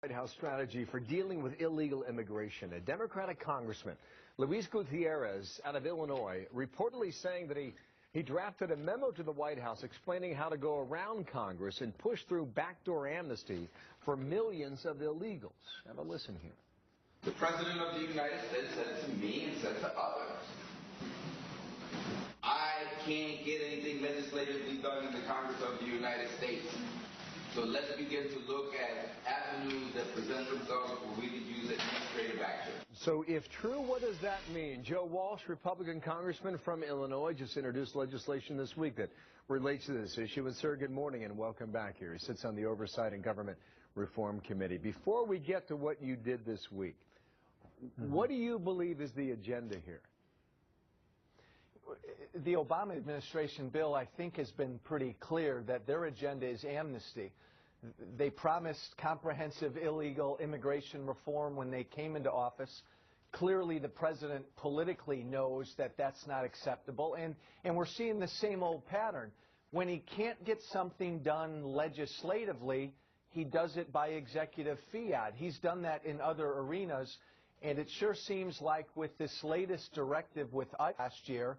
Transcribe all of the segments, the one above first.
White House strategy for dealing with illegal immigration. A Democratic congressman, Luis Gutierrez, out of Illinois, reportedly saying that he drafted a memo to the White House explaining how to go around Congress and push through backdoor amnesty for millions of illegals. Have a listen here. The President of the United States said to me and said to others, I can't get anything legislatively done in the Congress of the United States. So let's begin to look at avenues that present themselves where we could use administrative action. So if true, what does that mean? Joe Walsh, Republican congressman from Illinois, just introduced legislation this week that relates to this issue. And sir, good morning and welcome back here. He sits on the Oversight and Government Reform Committee. Before we get to what you did this week, what do you believe is the agenda here? The Obama administration bill, I think, has been pretty clear that their agenda is amnesty. They promised comprehensive illegal immigration reform when they came into office. Clearly, the president politically knows that that's not acceptable, and we're seeing the same old pattern. When he can't get something done legislatively, he does it by executive fiat. He's done that in other arenas, and it sure seems like with this latest directive with ICE last year,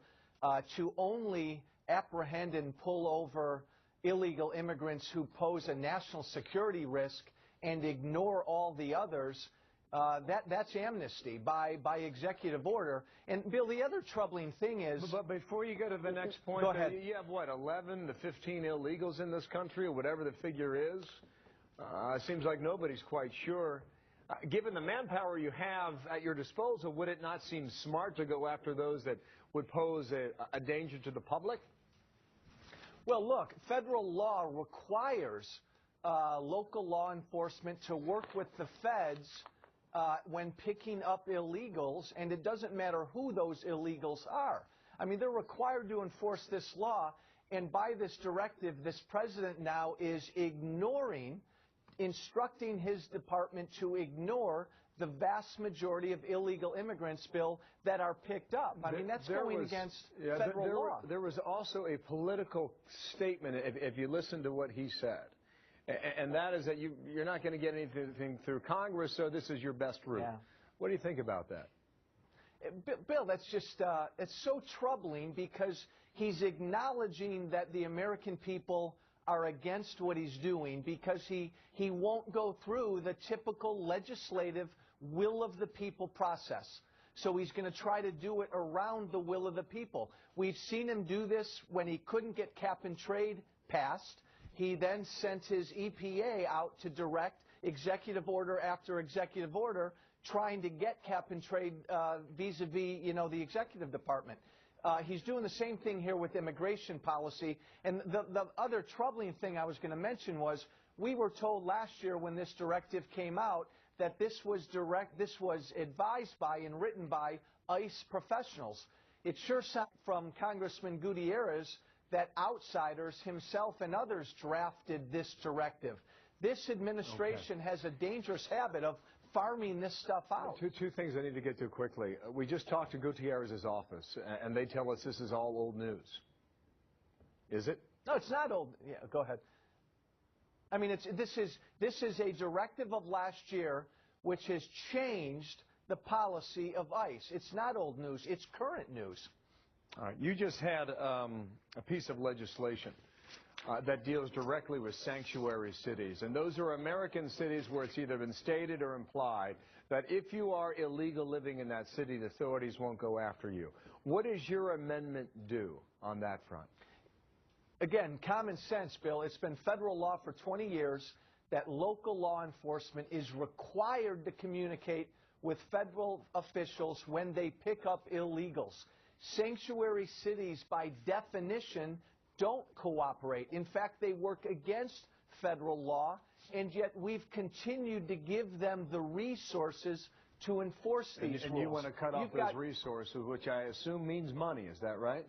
to only apprehend and pull over illegal immigrants who pose a national security risk and ignore all the others, that's amnesty by executive order. And, Bill, the other troubling thing is... But before you go to the next point, go ahead. You have, what, 11 to 15 illegals in this country, or whatever the figure is? It seems like nobody's quite sure. Given the manpower you have at your disposal, would it not seem smart to go after those that would pose a danger to the public? Well, look, federal law requires local law enforcement to work with the feds when picking up illegals, and it doesn't matter who those illegals are. I mean, they're required to enforce this law, and by this directive, this president now is instructing his department to ignore the vast majority of illegal immigrants, Bill, that are picked up. I mean, that's going against federal law. There was also a political statement, if you listen to what he said, and that is that you're not going to get anything through Congress, so this is your best route. Yeah. What do you think about that? Bill, that's just, it's so troubling because he's acknowledging that the American people are against what he's doing because he won't go through the typical legislative will of the people process. So he's going to try to do it around the will of the people. We've seen him do this when he couldn't get cap and trade passed. He then sent his EPA out to direct executive order after executive order trying to get cap and trade vis-a-vis, the executive department. He's doing the same thing here with immigration policy. And the other troubling thing I was going to mention was we were told last year when this directive came out that this was advised by and written by ICE professionals. It sure sounded from Congressman Gutierrez that outsiders, himself and others, drafted this directive. This administration has a dangerous habit of farming this stuff out. Two things I need to get to quickly. We just talked to Gutierrez's office, and they tell us this is all old news. Is it? No, it's not old. Yeah, go ahead. I mean, this is a directive of last year which has changed the policy of ICE. It's not old news. It's current news. All right. You just had a piece of legislation that deals directly with sanctuary cities. And those are American cities where it's either been stated or implied that if you are illegal living in that city, the authorities won't go after you. What does your amendment do on that front? Again, common sense, Bill. It's been federal law for 20 years that local law enforcement is required to communicate with federal officials when they pick up illegals. Sanctuary cities, by definition, don't cooperate. In fact, they work against federal law, and yet we've continued to give them the resources to enforce these rules. And you want to cut off those resources, which I assume means money. Is that right?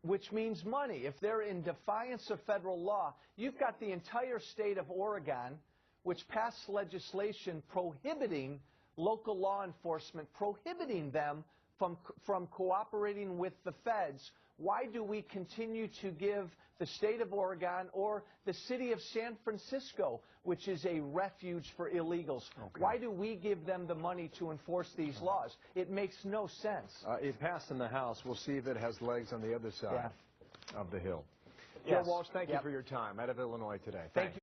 Which means money. If they're in defiance of federal law, you've got the entire state of Oregon, which passed legislation prohibiting local law enforcement, prohibiting them from cooperating with the feds. Why do we continue to give the state of Oregon or the city of San Francisco, which is a refuge for illegals. Okay. Why do we give them the money to enforce these laws? It makes no sense. It passed in the House. We'll see if it has legs on the other side of the Hill. Yes. Joe Walsh, thank you Yep. for your time out of Illinois today. Thank you.